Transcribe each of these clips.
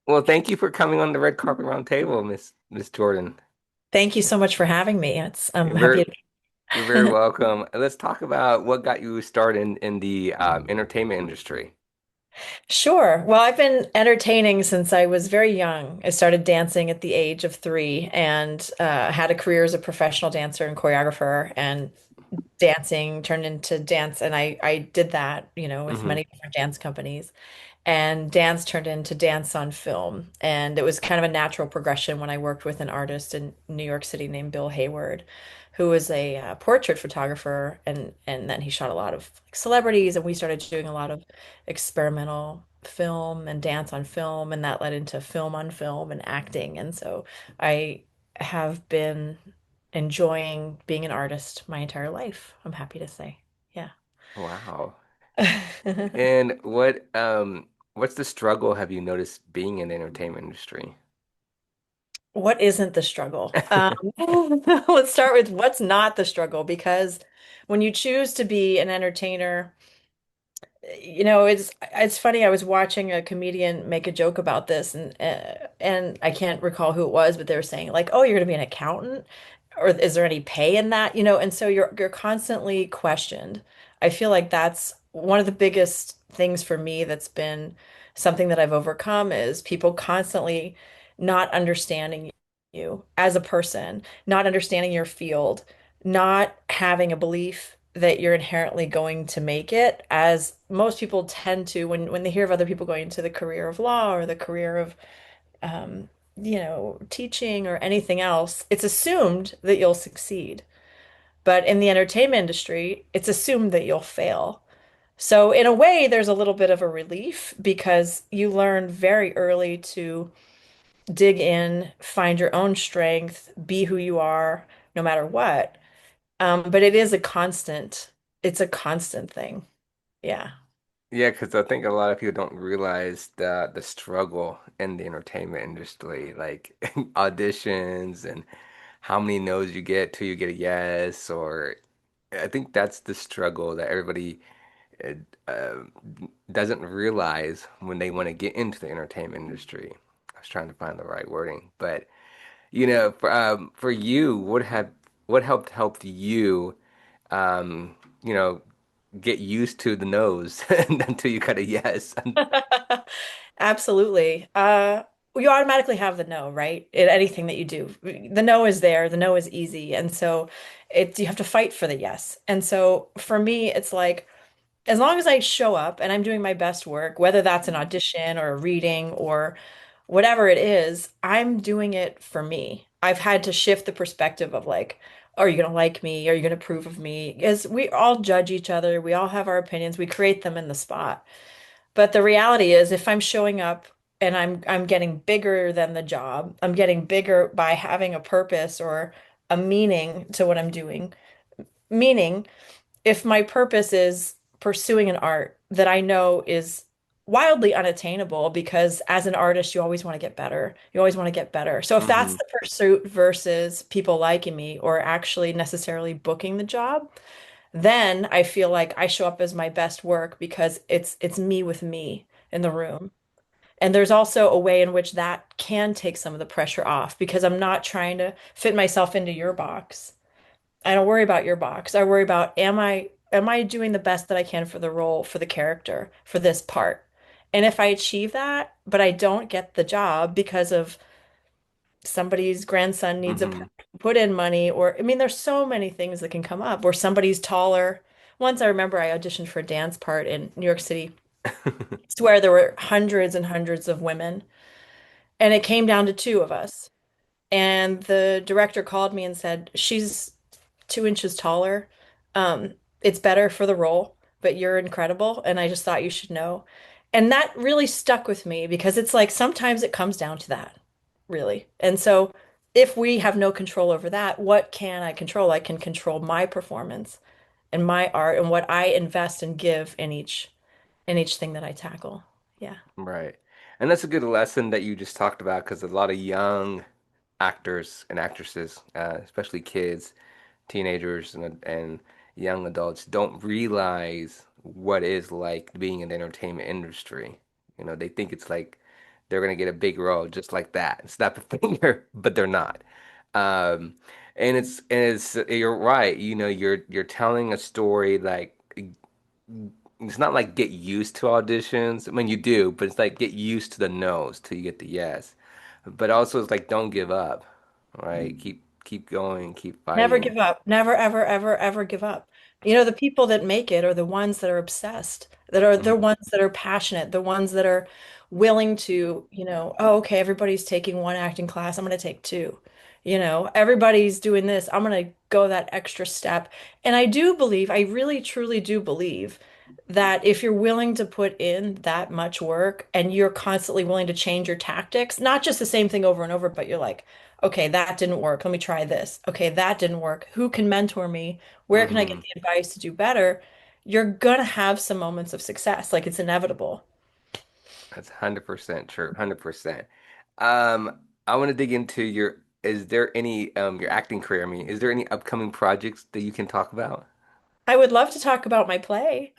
Well, thank you for coming on the Red Carpet Round Table, Miss Jordan. Thank you so much for having me. I'm You're very, happy you're very to. welcome. Let's talk about what got you started in the entertainment industry. Sure. Well, I've been entertaining since I was very young. I started dancing at the age of 3 and had a career as a professional dancer and choreographer. And dancing turned into dance, and I did that, with Hmm. many different dance companies. And dance turned into dance on film. And it was kind of a natural progression when I worked with an artist in New York City named Bill Hayward, who was a portrait photographer. And then he shot a lot of celebrities, and we started doing a lot of experimental film and dance on film. And that led into film on film and acting. And so I have been enjoying being an artist my entire life, I'm happy to say. Yeah. Wow. And what's the struggle have you noticed being in the entertainment industry? What isn't the struggle? Let's start with what's not the struggle, because when you choose to be an entertainer, it's funny. I was watching a comedian make a joke about this, and I can't recall who it was, but they were saying like, "Oh, you're going to be an accountant, or is there any pay in that?" And so you're constantly questioned. I feel like that's one of the biggest things for me that's been something that I've overcome is people constantly not understanding you as a person, not understanding your field, not having a belief that you're inherently going to make it, as most people tend to when they hear of other people going into the career of law or the career of teaching or anything else. It's assumed that you'll succeed. But in the entertainment industry, it's assumed that you'll fail. So in a way, there's a little bit of a relief because you learn very early to dig in, find your own strength, be who you are, no matter what. But it is a constant, it's a constant thing. Yeah. Yeah, because I think a lot of people don't realize the struggle in the entertainment industry, like auditions and how many no's you get till you get a yes, or I think that's the struggle that everybody uh, uh, doesn't realize when they want to get into the entertainment industry. I was trying to find the right wording, but for you, what helped you, um, you know, get used to the no's until you got a yes? Absolutely. You automatically have the no, right? In anything that you do. The no is there, the no is easy. And so you have to fight for the yes. And so for me, it's like, as long as I show up and I'm doing my best work, whether that's an audition or a reading or whatever it is, I'm doing it for me. I've had to shift the perspective of like, are you going to like me? Are you going to approve of me? Because we all judge each other. We all have our opinions. We create them in the spot. But the reality is, if I'm showing up and I'm getting bigger than the job, I'm getting bigger by having a purpose or a meaning to what I'm doing. Meaning, if my purpose is pursuing an art that I know is wildly unattainable, because as an artist, you always want to get better. You always want to get better. So if that's Hmm. the pursuit versus people liking me or actually necessarily booking the job, then I feel like I show up as my best work because it's me with me in the room. And there's also a way in which that can take some of the pressure off because I'm not trying to fit myself into your box. I don't worry about your box. I worry about am I doing the best that I can for the role, for the character, for this part? And if I achieve that, but I don't get the job because of somebody's grandson needs a Hmm. put in money, or I mean, there's so many things that can come up, or somebody's taller. Once I remember I auditioned for a dance part in New York City. It's where there were hundreds and hundreds of women, and it came down to two of us. And the director called me and said, "She's 2 inches taller. It's better for the role, but you're incredible, and I just thought you should know." And that really stuck with me because it's like sometimes it comes down to that, really. And so if we have no control over that, what can I control? I can control my performance and my art and what I invest and give in each thing that I tackle. Yeah. Right. And that's a good lesson that you just talked about because a lot of young actors and actresses, especially kids, teenagers, and young adults, don't realize what it's like being in the entertainment industry. They think it's like they're gonna get a big role just like that. Snap a finger, but they're not. Um, and it's you're right. You know, you're telling a story like it's not like get used to auditions. I mean, you do, but it's like get used to the no's till you get the yes. But also, it's like don't give up, right? Keep going, keep Never fighting. give up. Never, ever, ever, ever give up. You know, the people that make it are the ones that are obsessed, that are the Hmm. ones that are passionate, the ones that are willing to, oh, okay, everybody's taking one acting class. I'm going to take two. Everybody's doing this. I'm going to go that extra step. And I do believe, I really, truly do believe that if you're willing to put in that much work and you're constantly willing to change your tactics, not just the same thing over and over, but you're like, okay, that didn't work. Let me try this. Okay, that didn't work. Who can mentor me? Where can I get Hmm. the advice to do better? You're gonna have some moments of success. Like it's inevitable. That's 100% true. 100%. I want to dig into is there any your acting career? I mean, is there any upcoming projects that you can talk about? I would love to talk about my play.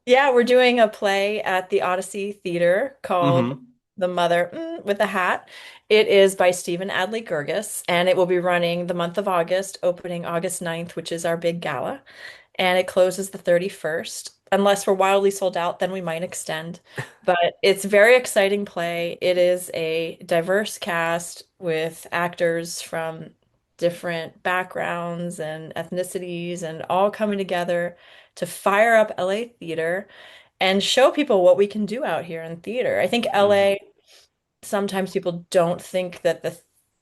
Yeah, we're doing a play at the Odyssey Theater called Hmm. The Mother with the Hat. It is by Stephen Adley Gurgis, and it will be running the month of August, opening August 9th, which is our big gala. And it closes the 31st. Unless we're wildly sold out, then we might extend. But it's a very exciting play. It is a diverse cast with actors from different backgrounds and ethnicities and all coming together to fire up LA theater and show people what we can do out here in theater. I think Hmm. LA sometimes people don't think that the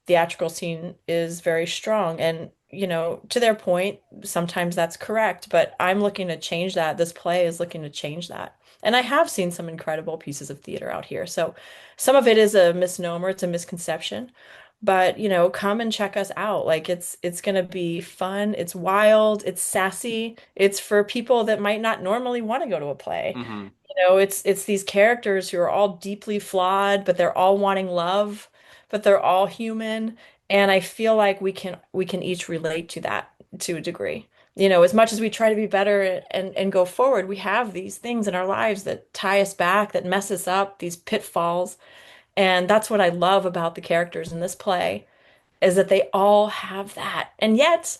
theatrical scene is very strong. And, to their point, sometimes that's correct, but I'm looking to change that. This play is looking to change that. And I have seen some incredible pieces of theater out here. So some of it is a misnomer, it's a misconception. But, come and check us out. Like it's gonna be fun, it's wild, it's sassy. It's for people that might not normally want to go to a play. Hmm. It's these characters who are all deeply flawed, but they're all wanting love, but they're all human. And I feel like we can each relate to that to a degree. As much as we try to be better and go forward, we have these things in our lives that tie us back, that mess us up, these pitfalls. And that's what I love about the characters in this play, is that they all have that. And yet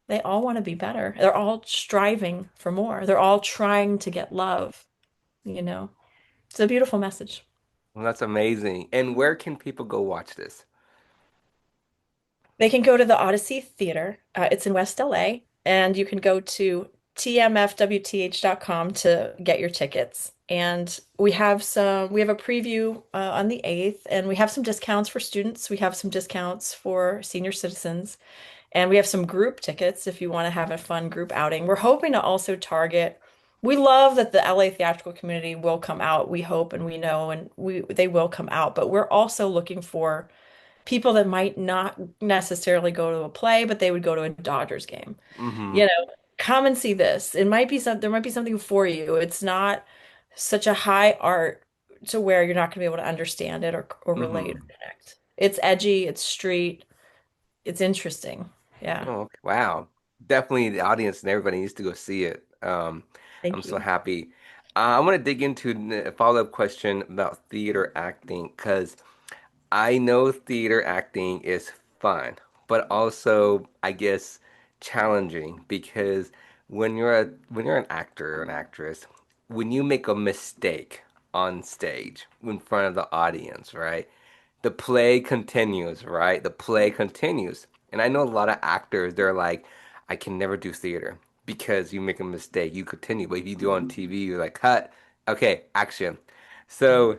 they all want to be better. They're all striving for more. They're all trying to get love, you know. It's a beautiful message. Well, that's amazing. And where can people go watch this? They can go to the Odyssey Theater. It's in West LA, and you can go to tmfwth.com to get your tickets. And we have a preview on the 8th, and we have some discounts for students. We have some discounts for senior citizens, and we have some group tickets if you want to have a fun group outing. We're hoping to also target. We love that the LA theatrical community will come out. We hope and we know, and they will come out. But we're also looking for people that might not necessarily go to a play, but they would go to a Dodgers game. Hmm. You know, come and see this. There might be something for you. It's not such a high art to where you're not going to be able to understand it or relate or Hmm. connect. It's edgy, it's street, it's interesting. Yeah. Oh, okay. Wow. Definitely the audience and everybody needs to go see it. I'm Thank so you. happy. I want to dig into a follow-up question about theater acting because I know theater acting is fun, but also I guess challenging because when you're an actor or an actress, when you make a mistake on stage in front of the audience, right? The play continues, right? The play continues. And I know a lot of actors, they're like, I can never do theater because you make a mistake, you continue. But if you do on TV, you're like, cut, okay, action. So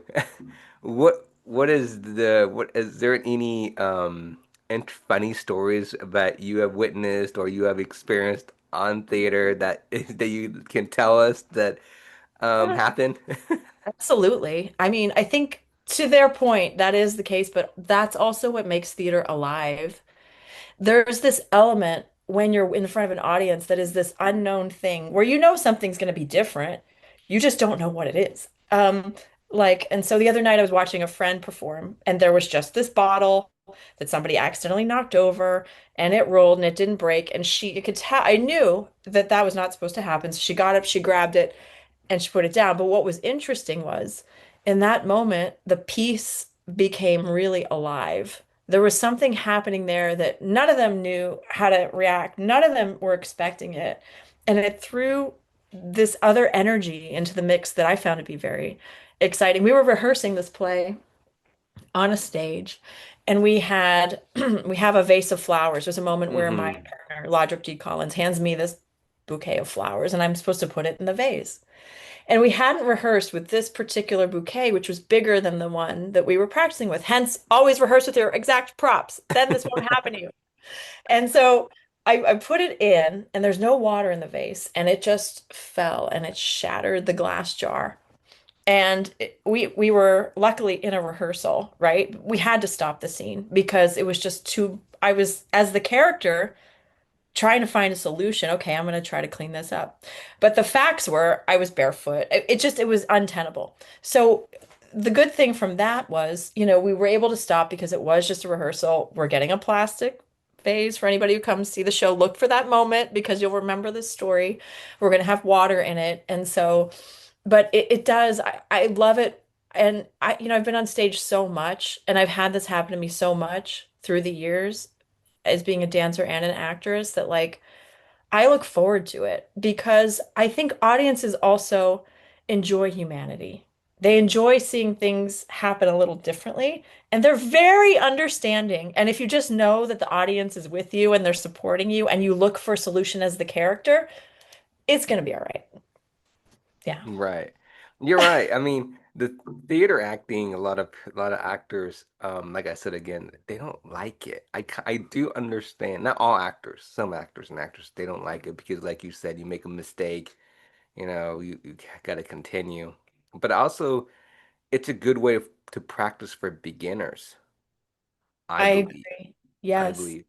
what is there any funny stories that you have witnessed or you have experienced on theater that that you can tell us that Yeah, happened? absolutely. I mean, I think to their point, that is the case, but that's also what makes theater alive. There's this element when you're in front of an audience that is this unknown thing where something's going to be different. You just don't know what it is. And so the other night I was watching a friend perform, and there was just this bottle that somebody accidentally knocked over, and it rolled and it didn't break. And you could tell, I knew that that was not supposed to happen. So she got up, she grabbed it, and she put it down. But what was interesting in that moment, the piece became really alive. There was something happening there that none of them knew how to react. None of them were expecting it. And it threw this other energy into the mix that I found to be very exciting. We were rehearsing this play on a stage, and we had we have a vase of flowers. There's a moment where my Hmm. partner, Lodrip G. Collins, hands me this bouquet of flowers, and I'm supposed to put it in the vase. And we hadn't rehearsed with this particular bouquet, which was bigger than the one that we were practicing with. Hence, always rehearse with your exact props. Then this won't happen to you. And so I put it in, and there's no water in the vase, and it just fell and it shattered the glass jar. And we were luckily in a rehearsal, right? We had to stop the scene because it was just too, I was, as the character, trying to find a solution. Okay, I'm going to try to clean this up. But the facts were I was barefoot. It was untenable. So the good thing from that was, we were able to stop because it was just a rehearsal. We're getting a plastic vase for anybody who comes see the show. Look for that moment because you'll remember this story. We're going to have water in it. And so, but it does, I love it. And I've been on stage so much and I've had this happen to me so much through the years as being a dancer and an actress that like I look forward to it because I think audiences also enjoy humanity. They enjoy seeing things happen a little differently and they're very understanding. And if you just know that the audience is with you and they're supporting you and you look for a solution as the character, it's going to be all right. Yeah. Right. You're right. I mean, the theater acting, a lot of actors, like I said again, they don't like it. I do understand. Not all actors, some actors and actors, they don't like it because, like you said, you make a mistake, you got to continue. But also, it's a good way to practice for beginners, I I believe. agree. I Yes, believe,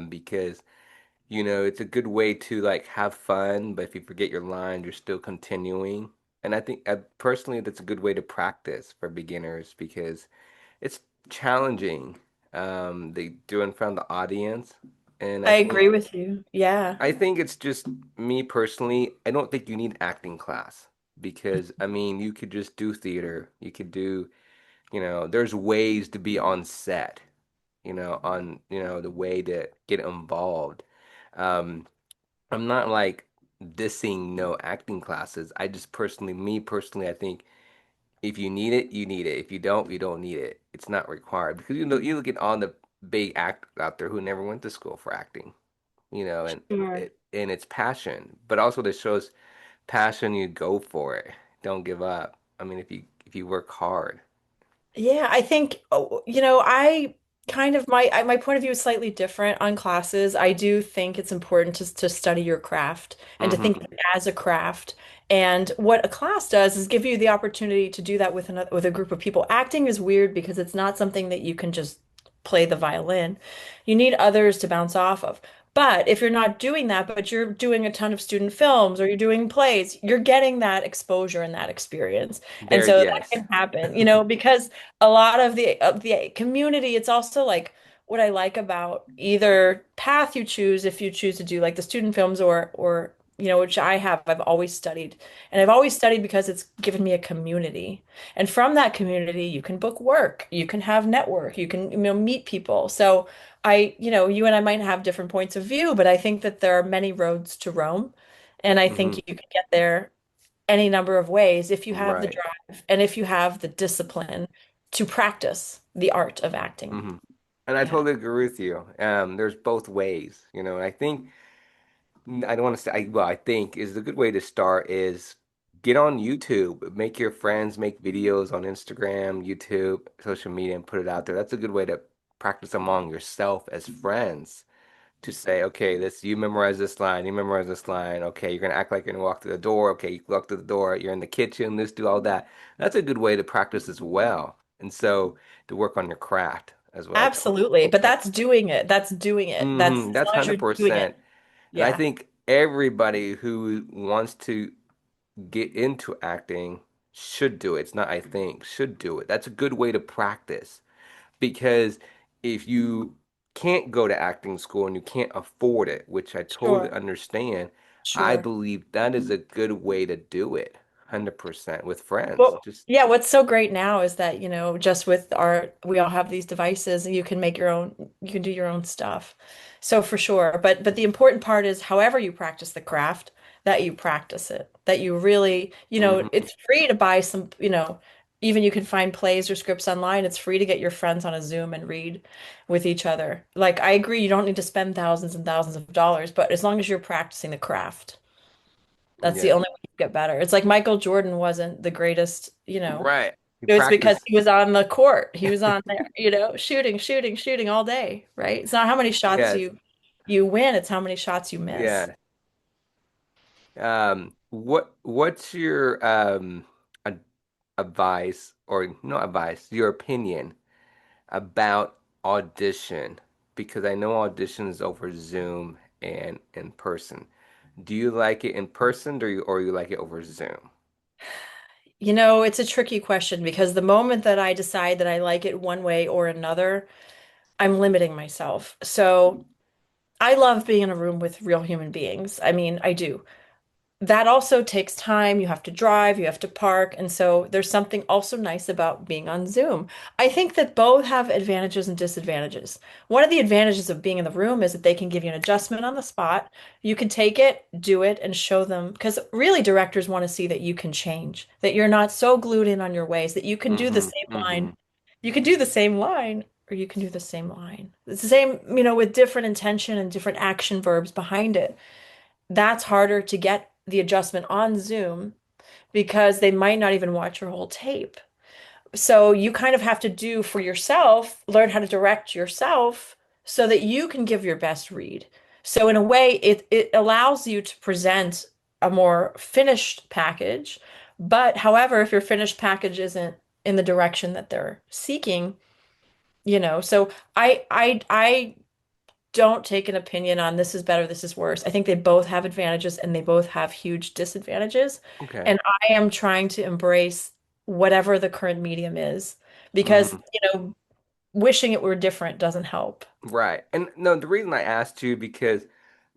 because it's a good way to like have fun, but if you forget your lines, you're still continuing. And I think personally, that's a good way to practice for beginners because it's challenging. They do in front of the audience, and I agree with you. Yeah, I think it's just me personally. I don't think you need acting class because I mean, you could just do theater. You could do, there's ways to be on set. On the way to get involved. Um, I'm not like dissing no acting classes. I just me personally, I think if you need it, you need it. If you don't, you don't need it. It's not required because you look at all the big actors out there who never went to school for acting, and sure. it's passion, but also this shows passion. You go for it. Don't give up. I mean, if you work hard. Yeah, I think, I kind of my point of view is slightly different on classes. I do think it's important to study your craft and to think Hmm. of it as a craft. And what a class does is give you the opportunity to do that with with a group of people. Acting is weird because it's not something that you can just play the violin. You need others to bounce off of. But if you're not doing that, but you're doing a ton of student films or you're doing plays, you're getting that exposure and that experience. And There, so that yes. can happen, because a lot of the community, it's also like what I like about either path you choose, if you choose to do like the student films or which I've always studied. And I've always studied because it's given me a community. And from that community, you can book work, you can have network, you can, meet people. So you and I might have different points of view, but I think that there are many roads to Rome. And I think Hmm. you can get there any number of ways if you have the Right. drive and if you have the discipline to practice the art of acting. Hmm. And I Yeah, totally agree with you. There's both ways, and I think I don't want to say, well, I think is a good way to start is get on YouTube, make your friends make videos on Instagram, YouTube, social media, and put it out there. That's a good way to practice among yourself as friends to say, okay, this you memorize this line, you memorize this line. Okay, you're gonna act like you're gonna walk through the door. Okay, you walk through the door. You're in the kitchen. Let's do all that. That's a good way to practice as well, and so to work on your craft as well. absolutely. But that's doing it. That's doing it. That's as That's long as you're doing it. 100%. And I Yeah, think everybody who wants to get into acting should do it. It's not, I think, should do it. That's a good way to practice because if you can't go to acting school and you can't afford it, which I totally sure. understand, I Sure. believe that is a good way to do it. 100% with friends. Well, Just yeah, what's so great now is that, just with we all have these devices and you can make your own, you can do your own stuff. So for sure. But the important part is however you practice the craft, that you practice it, that you really, hmm it's free to buy some, even you can find plays or scripts online. It's free to get your friends on a Zoom and read with each other. Like I agree, you don't need to spend thousands and thousands of dollars, but as long as you're practicing the craft. That's the Yeah. only way you get better. It's like Michael Jordan wasn't the greatest, Right. You it was because practice. he was on the court. He was on there, shooting, shooting, shooting all day, right? It's not how many shots Yes. you win, it's how many shots you miss. Yeah. What's your ad advice or not advice, your opinion about audition? Because I know auditions over Zoom and in person. Do you like it in person or you like it over Zoom? It's a tricky question because the moment that I decide that I like it one way or another, I'm limiting myself. So I love being in a room with real human beings. I mean, I do. That also takes time. You have to drive, you have to park. And so there's something also nice about being on Zoom. I think that both have advantages and disadvantages. One of the advantages of being in the room is that they can give you an adjustment on the spot. You can take it, do it, and show them. Because really, directors want to see that you can change, that you're not so glued in on your ways, that you can do the Mm-hmm. same line. Mm-hmm. You can do the same line. Or you can do the same line. It's the same, with different intention and different action verbs behind it. That's harder to get the adjustment on Zoom because they might not even watch your whole tape. So you kind of have to do for yourself, learn how to direct yourself so that you can give your best read. So in a way, it allows you to present a more finished package. But however, if your finished package isn't in the direction that they're seeking, so I don't take an opinion on this is better, this is worse. I think they both have advantages and they both have huge disadvantages. Okay. And I am trying to embrace whatever the current medium is because, Mm-hmm. wishing it were different doesn't help. Right. And no, the reason I asked you because a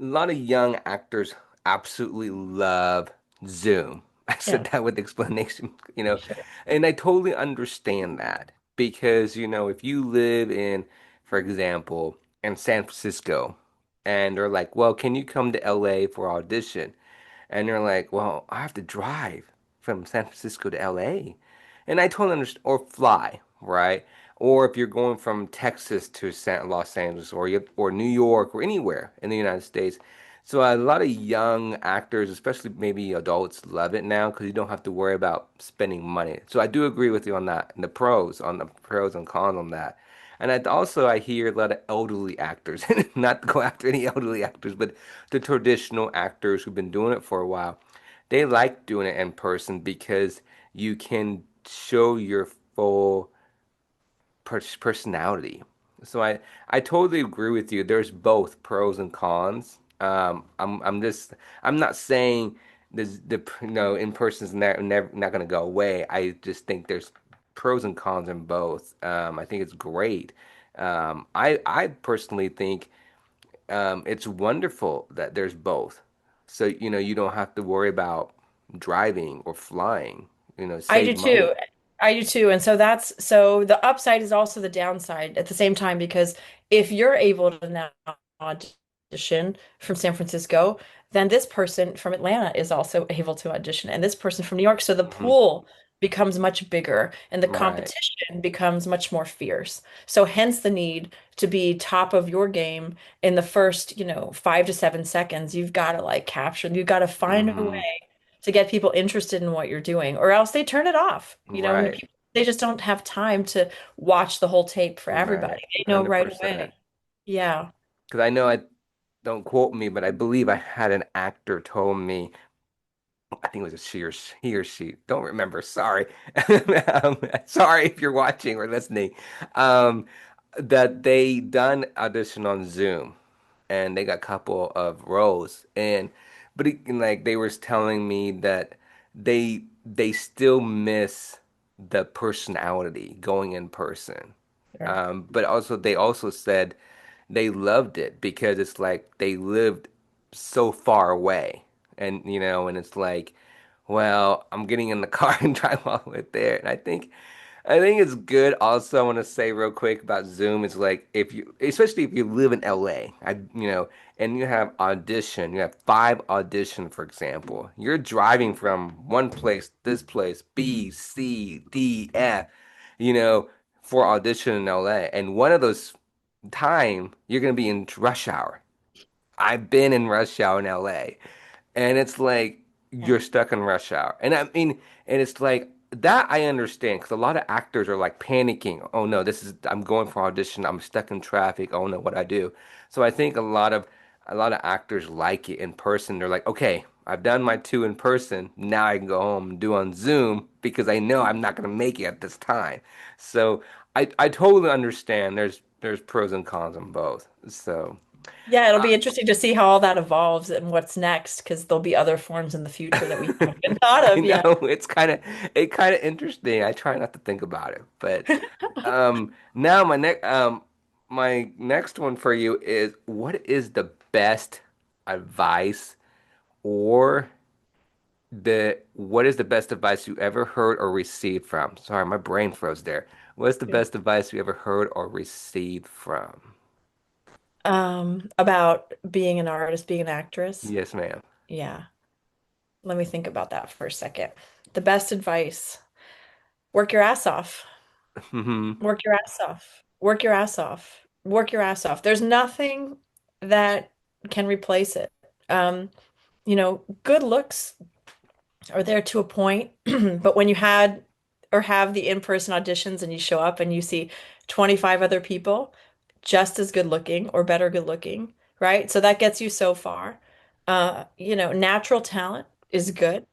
lot of young actors absolutely love Zoom. I said Yeah, that with explanation, you know, sure. and I totally understand that because, if you live in, for example, in San Francisco and they're like, well, can you come to LA for audition? And they're like, well, I have to drive from San Francisco to LA. And I totally understand, or fly, right? Or if you're going from Texas to Los Angeles or New York or anywhere in the United States. So a lot of young actors, especially maybe adults, love it now because you don't have to worry about spending money. So I do agree with you on that, and on the pros and cons on that. And I hear a lot of elderly actors, not to go after any elderly actors, but the traditional actors who've been doing it for a while. They like doing it in person because you can show your full personality. So I totally agree with you. There's both pros and cons. I'm not saying in person's never not gonna go away. I just think there's pros and cons in both. I think it's great. I personally think it's wonderful that there's both. So you don't have to worry about driving or flying. I do Save too. money. I do too. And so the upside is also the downside at the same time because if you're able to now audition from San Francisco, then this person from Atlanta is also able to audition and this person from New York. So the hmm pool becomes much bigger and the Right. competition becomes much more fierce. So hence the need to be top of your game in the first, 5 to 7 seconds. You've got to like capture, you've got to find a hmm way to get people interested in what you're doing, or else they turn it off. Right. They just don't have time to watch the whole tape for Right. everybody. They know right 100%. away. Yeah. Because I know I don't quote me, but I believe I had an actor told me, I think it was a he or she, don't remember, sorry. Sorry if you're watching or listening. Um, that they done audition on Zoom and they got a couple of roles like they were telling me that they still miss the personality going in person. Sure. But also they also said they loved it because it's like they lived so far away and and it's like well, I'm getting in the car and drive all the way there. And I think it's good. Also, I want to say real quick about Zoom is like if you, especially if you live in LA, and you have audition, you have five audition, for example. You're driving from one place, this place, B, C, D, F, you know, for audition in LA, and one of those time you're gonna be in rush hour. I've been in rush hour in LA, and it's like Yeah. you're stuck in rush hour. And I mean, and it's like that I understand because a lot of actors are like panicking. Oh no, I'm going for audition. I'm stuck in traffic. Oh no, what I do? So I think a lot of actors like it in person. They're like, okay, I've done my two in person. Now I can go home and do on Zoom because I know I'm not going to make it at this time. So I totally understand. There's pros and cons on both. So. Yeah, it'll be interesting to see how all that evolves and what's next, because there'll be other forms in the future that we haven't even thought I of know yet. it kind of interesting. I try not to think about it, but now my next one for you is advice or what is the best advice you ever heard or received from? Sorry, my brain froze there. What's the best advice you ever heard or received from? About being an artist, being an actress. Yes, ma'am. Yeah. Let me think about that for a second. The best advice, work your ass off. Hmm. Work your ass off. Work your ass off. Work your ass off. There's nothing that can replace it. Good looks are there to a point, but when you had or have the in-person auditions and you show up and you see 25 other people just as good looking or better good looking, right? So that gets you so far. Natural talent is good.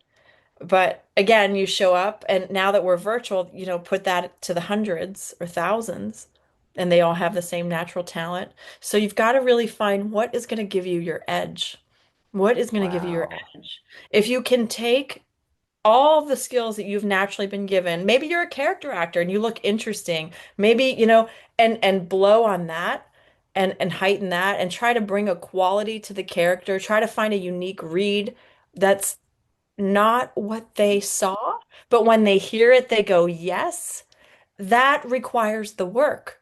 But again, you show up, and now that we're virtual, put that to the hundreds or thousands, and they all have the same natural talent. So you've got to really find what is going to give you your edge. What is going to give you your Wow. edge? If you can take all the skills that you've naturally been given, maybe you're a character actor and you look interesting, maybe, and blow on that and heighten that and try to bring a quality to the character, try to find a unique read that's not what they saw, but when they hear it, they go, yes, that requires the work.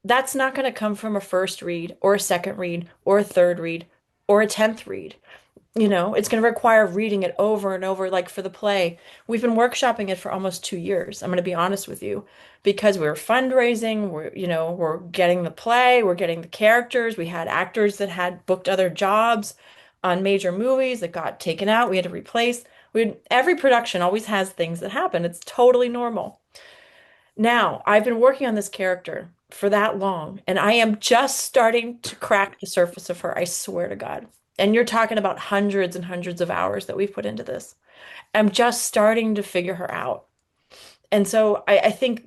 That's not going to come from a first read or a second read or a third read or a 10th read. It's going to require reading it over and over. Like for the play, we've been workshopping it for almost 2 years. I'm going to be honest with you, because we're fundraising, we're getting the play, we're getting the characters. We had actors that had booked other jobs on major movies that got taken out. We had to replace. Every production always has things that happen. It's totally normal. Now, I've been working on this character for that long, and I am just starting to crack the surface of her, I swear to God. And you're talking about hundreds and hundreds of hours that we've put into this. I'm just starting to figure her out. And so I think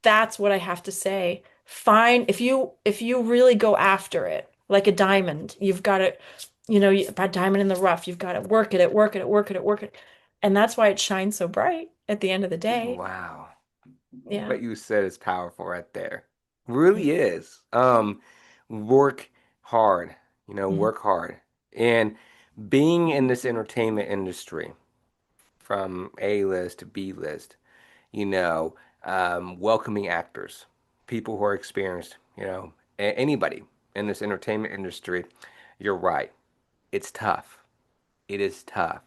that's what I have to say. Fine, if you really go after it like a diamond, you've got to, a diamond in the rough, you've got to work at it, work at it, work at it, work it. And that's why it shines so bright at the end of the day. Wow. Yeah. What you said is powerful right there. Really is. Work hard, Mhm. work hard. And being in this entertainment industry, from A list to B list, welcoming actors, people who are experienced, anybody in this entertainment industry, you're right. It's tough. It is tough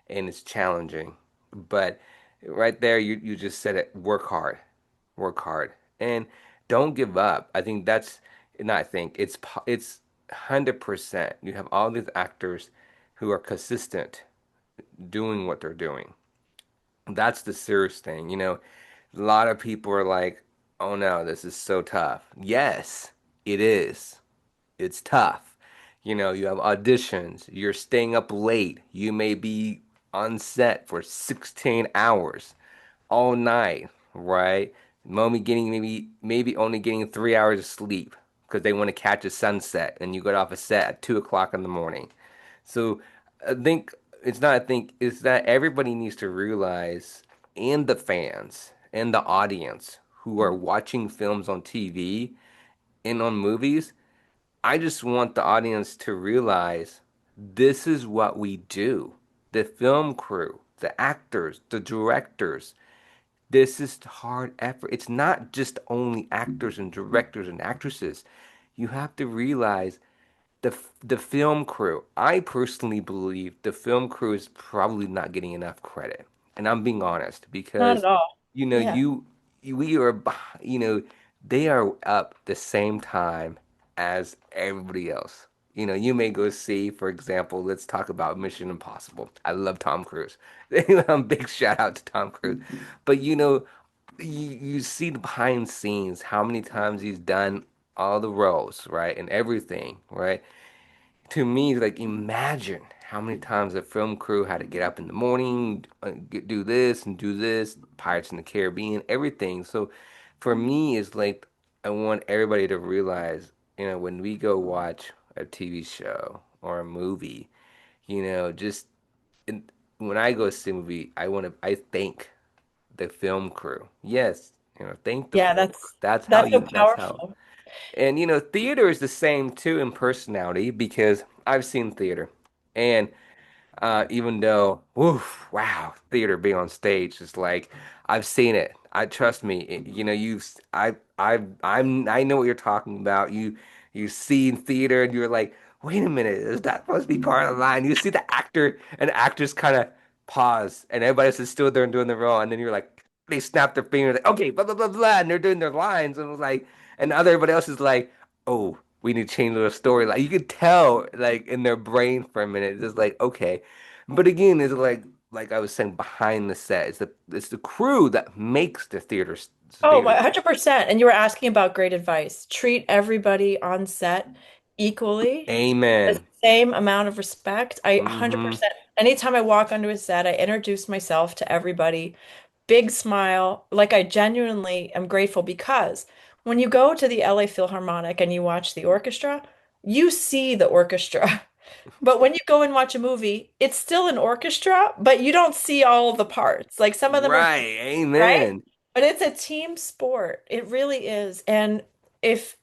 and it's challenging. But right there, you just said it. Work hard, and don't give up. I think that's not. I think it's 100%. You have all these actors who are consistent doing what they're doing. That's the serious thing. A lot of people are like, "Oh no, this is so tough." Yes, it is. It's tough. You have auditions, you're staying up late, you may be on set for 16 hours all night, right? Mommy getting maybe only getting 3 hours of sleep because they want to catch a sunset and you get off a set at 2 o'clock in the morning. So I think it's that everybody needs to realize, and the fans and the audience who are watching films on TV and on movies, I just want the audience to realize this is what we do. The film crew. the actors, the directors. This is hard effort. It's not just only actors and directors and actresses. You have to realize the film crew. I personally believe the film crew is probably not getting enough credit. And I'm being honest Not at because all. you know Yeah. we are they are up the same time as everybody else. You may go see, for example, let's talk about Mission Impossible. I love Tom Cruise. Big shout out to Tom Cruise. But you see the behind scenes, how many times he's done all the roles, right? And everything, right? To me, like imagine how many times a film crew had to get up in the morning, do this and do this, Pirates in the Caribbean, everything. So for me, it's like I want everybody to realize, when we go watch a TV show or a movie, just in, when I go see a movie, I thank the film crew. Yes, thank the Yeah, film crew. that's That's how that's so you. That's how. powerful. And theater is the same too in personality because I've seen theater. And even though, woof, wow, theater being on stage is like I've seen it. I trust me. I know what you're talking about. You see in theater and you're like, wait a minute, is that supposed to be part of the line? You see the actor and actors kind of pause, and everybody else is still there and doing the role, and then you're like, they snap their fingers, like, okay, blah blah blah blah, and they're doing their lines, and it was like, and everybody else is like, oh, we need to change the story. Like you could tell, like in their brain for a minute, it's just like, okay. But again, it's like I was saying behind the set. It's the crew that makes the Oh, my theater. 100%. And you were asking about great advice. Treat everybody on set equally, the Amen. same amount of respect. I Mm-hmm. 100%. Anytime I walk onto a set, I introduce myself to everybody. Big smile. Like I genuinely am grateful because when you go to the LA Philharmonic and you watch the orchestra, you see the orchestra. But when you go and watch a movie, it's still an orchestra, but you don't see all the parts. Like some of them are, Right. right? Amen. But it's a team sport. It really is. And if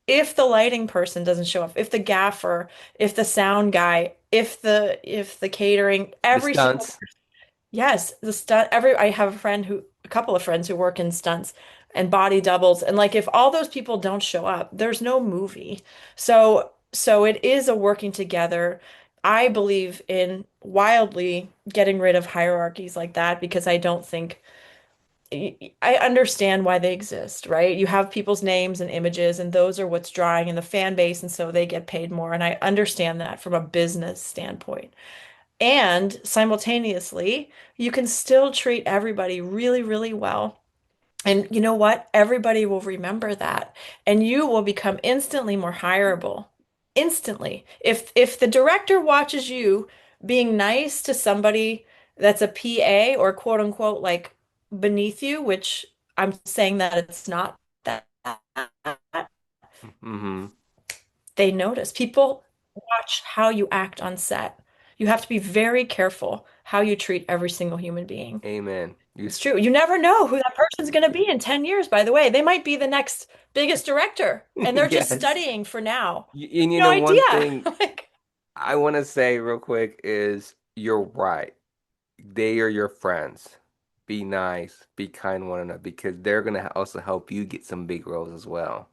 if the lighting person doesn't show up, if the gaffer, if the sound guy, if the catering, The every single stunts. yes, the stunt every I have a couple of friends who work in stunts and body doubles and like if all those people don't show up, there's no movie. So it is a working together. I believe in wildly getting rid of hierarchies like that because I don't think I understand why they exist, right? You have people's names and images, and those are what's drawing in the fan base, and so they get paid more. And I understand that from a business standpoint. And simultaneously, you can still treat everybody really, really well. And you know what? Everybody will remember that. And you will become instantly more hireable. Instantly. If the director watches you being nice to somebody that's a PA or quote unquote like beneath you, which I'm saying that it's not that, Mm-hmm. they notice. People watch how you act on set. You have to be very careful how you treat every single human being. Amen. It's true. You never know who that person's going to be in 10 years, by the way. They might be the next biggest director, and they're just Yes. studying for now. And No idea. one thing Like, I want to say real quick is you're right. They are your friends. Be nice, be kind to one another because they're gonna also help you get some big roles as well.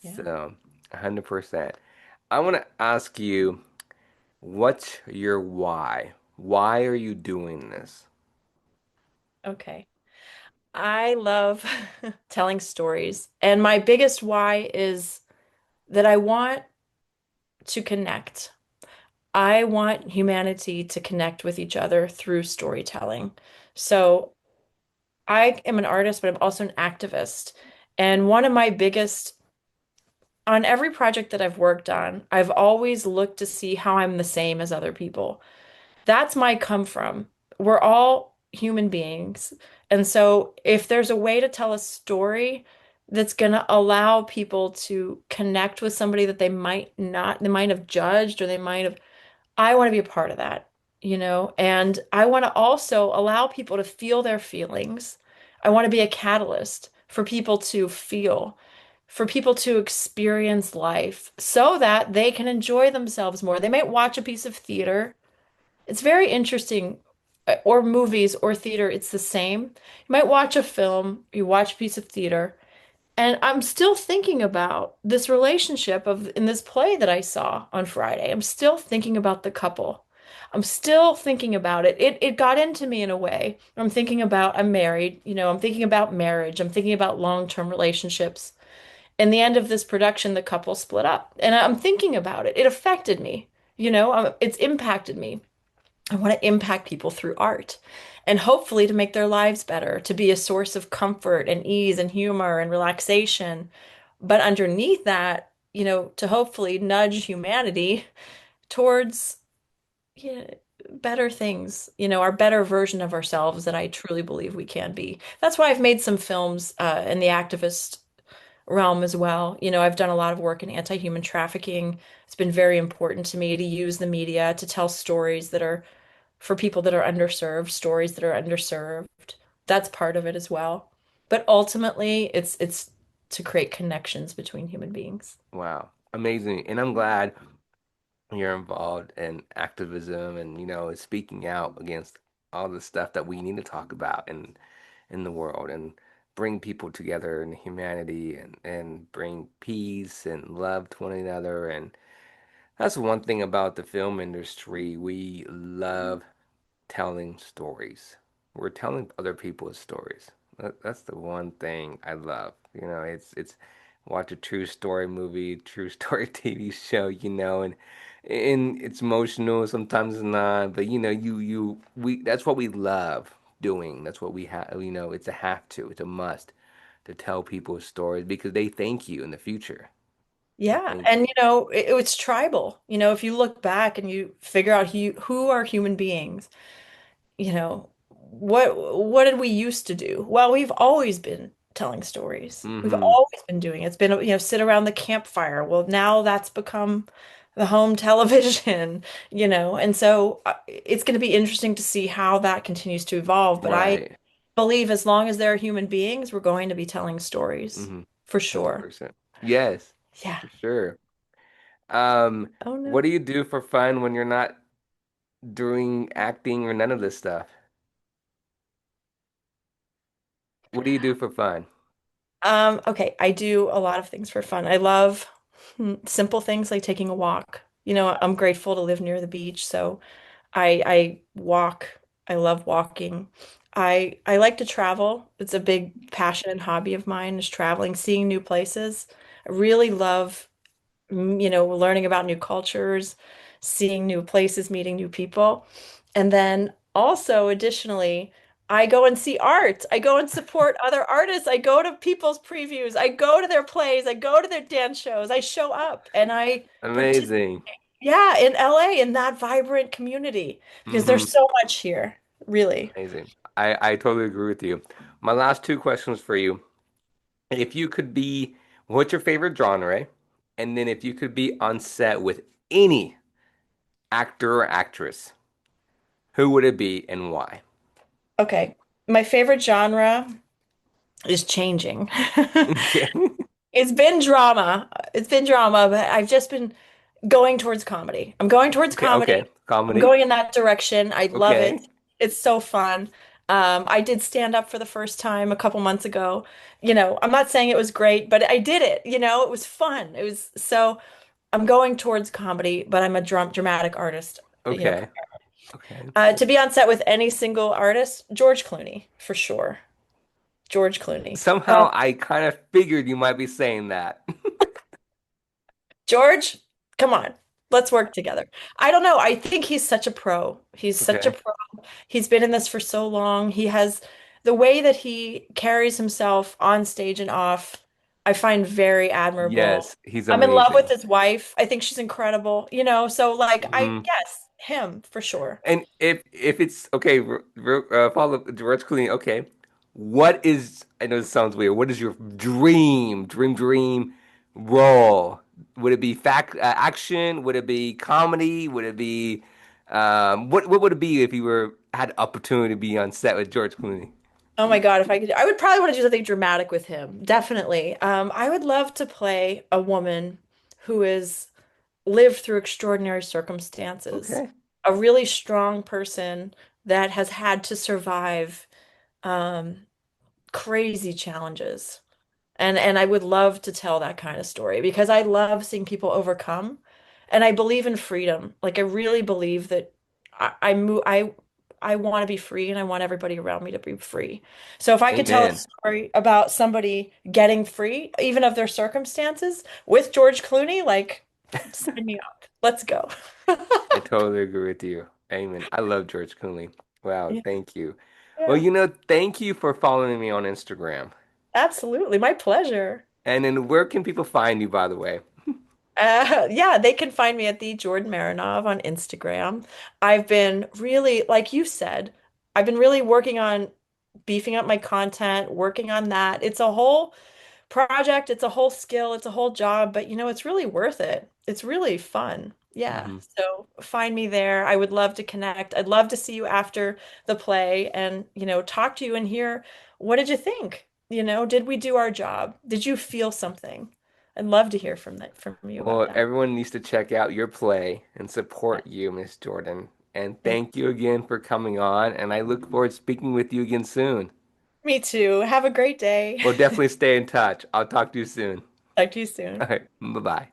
yeah, So, 100%. I want to ask you, what's your why? Why are you doing this? okay. I love telling stories. And my biggest why is that I want to connect. I want humanity to connect with each other through storytelling. So I am an artist, but I'm also an activist. And one of my biggest, on every project that I've worked on, I've always looked to see how I'm the same as other people. That's my come from. We're all human beings. And so if there's a way to tell a story that's going to allow people to connect with somebody that they might have judged or they might have I want to be a part of that, and I want to also allow people to feel their feelings. I want to be a catalyst for people to feel, for people to experience life so that they can enjoy themselves more. They might watch a piece of theater It's very interesting. Or movies or theater, it's the same. You might watch a film, you watch a piece of theater, and I'm still thinking about this relationship of in this play that I saw on Friday. I'm still thinking about the couple. I'm still thinking about it. It got into me in a way. I'm thinking about I'm married, I'm thinking about marriage. I'm thinking about long-term relationships. In the end of this production, the couple split up. And I'm thinking about it. It affected me. It's impacted me. I want to impact people through art and hopefully to make their lives better, to be a source of comfort and ease and humor and relaxation. But underneath that, to hopefully nudge humanity towards yeah, better things, our better version of ourselves that I truly believe we can be. That's why I've made some films in the activist realm as well. I've done a lot of work in anti-human trafficking. It's been very important to me to use the media to tell stories that are for people that are underserved, stories that are underserved. That's part of it as well. But ultimately, it's to create connections between human beings. Wow, amazing. And I'm glad you're involved in activism and, speaking out against all the stuff that we need to talk about in the world and bring people together in humanity and bring peace and love to one another. And that's one thing about the film industry. We love telling stories. We're telling other people's stories. That's the one thing I love. It's watch a true story movie, true story TV show, and it's emotional, sometimes it's not, but we that's what we love doing. That's what we have, it's a have to, it's a must to tell people's stories because they thank you in the future. They Yeah, thank and you. it's tribal. If you look back and you figure out who are human beings, what did we used to do? Well, we've always been telling stories. We've Mm-hmm. always been doing it. It's been, sit around the campfire. Well, now that's become the home television, and so it's going to be interesting to see how that continues to evolve. But I Right. believe as long as there are human beings, we're going to be telling stories Mm-hmm. for sure. 100%. Yes, Yeah. for sure. Um, Oh what no. do you do for fun when you're not doing acting or none of this stuff? What do you do for fun? Okay, I do a lot of things for fun. I love simple things like taking a walk. I'm grateful to live near the beach, so I walk. I love walking. I like to travel. It's a big passion and hobby of mine is traveling, seeing new places. I really love learning about new cultures, seeing new places, meeting new people. And then also, additionally, I go and see art. I go and support other artists. I go to people's previews. I go to their plays. I go to their dance shows. I show up and I participate. Amazing. Yeah, in LA, in that vibrant community, because Mm-hmm. there's so much here, really. Amazing. I totally agree with you. My last two questions for you. If you could be, what's your favorite genre? And then if you could be on set with any actor or actress, who would it be and why? Okay, my favorite genre is changing. Okay. It's been drama. It's been drama, but I've just been going towards comedy. I'm going towards Okay, okay. comedy. I'm Comedy. going in that direction. I love it. Okay. It's so fun. I did stand up for the first time a couple months ago. I'm not saying it was great, but I did it. It was fun. It was so I'm going towards comedy, but I'm a dramatic artist. You know, Okay. Okay. to be on set with any single artist, George Clooney for sure. George Clooney. Somehow I kind of figured you might be saying that. George, come on. Let's work together. I don't know. I think he's such a pro. He's such a Okay. pro. He's been in this for so long. He has the way that he carries himself on stage and off, I find very admirable. Yes, he's I'm in love with amazing. his wife. I think she's incredible, so like Hmm. yes, him for sure. And if it's okay, follow up George Clooney. Okay, what is? I know this sounds weird. What is your dream role? Would it be fact action? Would it be comedy? Would it be what would it be if you were had the opportunity to be on set with George Clooney? Oh my God, if I could, I would probably want to do something dramatic with him. Definitely. I would love to play a woman who is lived through extraordinary circumstances. Okay. a really strong person that has had to survive um, crazy challenges. And I would love to tell that kind of story because I love seeing people overcome. And I believe in freedom. Like I really believe that I want to be free and I want everybody around me to be free. So if I could tell a Amen. story about somebody getting free, even of their circumstances, with George Clooney, like sign me up. Let's go. I totally agree with you. Amen. I love George Clooney. Wow, Yeah, thank you. Well, yeah, thank you for following me on Instagram. absolutely. My pleasure. And then where can people find you, by the way? Yeah, they can find me at the Jordan Marinov on Instagram. I've been really, like you said, I've been really working on beefing up my content, working on that. It's a whole project, it's a whole skill, it's a whole job, but it's really worth it. It's really fun. Yeah. Hmm. So find me there. I would love to connect. I'd love to see you after the play and, talk to you and hear what did you think? Did we do our job? Did you feel something? I'd love to hear from you about Well, that. everyone needs to check out your play and Yeah. support you, Miss Jordan. And Thank thank you again for coming on. And I look forward to speaking with you again soon. Me too. Have a great day. We'll definitely stay in touch. I'll talk to you soon. Talk to you soon. All right. Bye-bye.